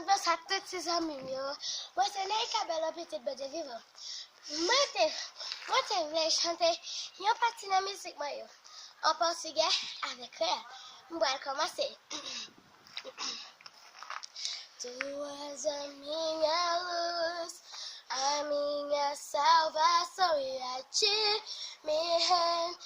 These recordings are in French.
bonne fête à tous ses amis. Moi, c'est Neika Bella Petite Bede Vivant. Moi, je voulais chanter une partie de la musique en portugais avec elle. On va commencer. Tu és a minha luz, a minha salvação, e a ti me renderei.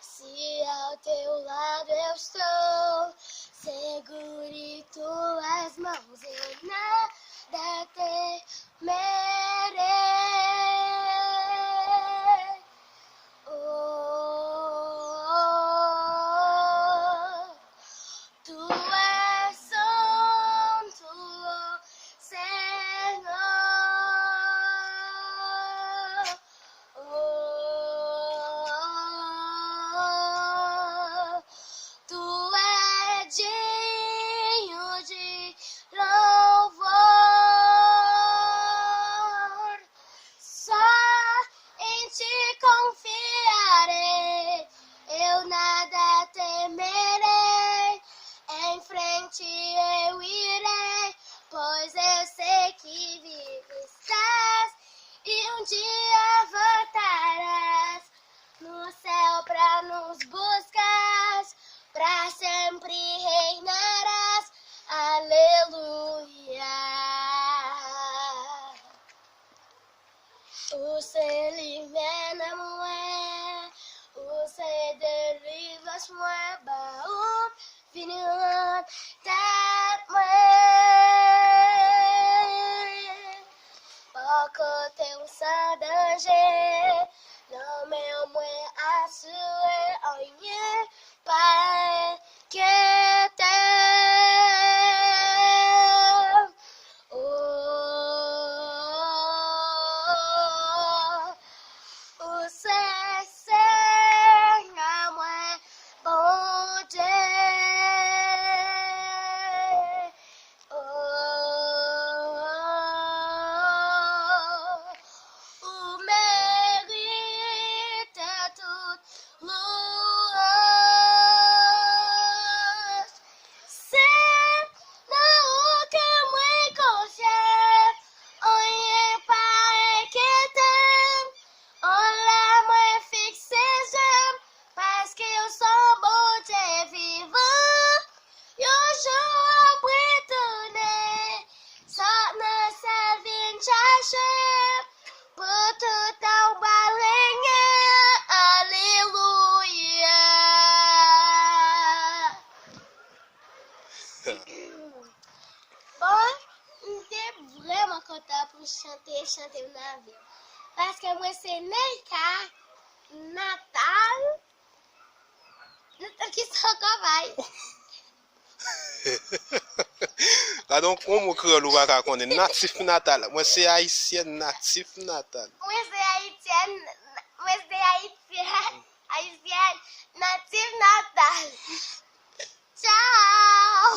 Se ao teu lado eu estou, segure tuas mãos, eu nada temerei. Tu és santo, Senhor. Tu és digno de louvor. Só em ti confiarei, eu nada temerei. Em frente eu irei, pois eu sei que vivo estás e um dia voltarás no céu pra nos buscar, pra sempre reinarás. Aleluia. Você libera moi, você délivre moi, baou, finiront ta moi. Pas côté un sans danger, non mais au moins assuré, en rien, pas inquiété. Bon, j'étais vraiment content pour chanter au navire. Parce que moi, c'est Neika, Natal, qui sont comme Là donc, on crée le waka qu'on est natif natal. Moi, c'est haïtien natif natal. Moi, c'est haïtienne, haïtienne, native natal. Ciao!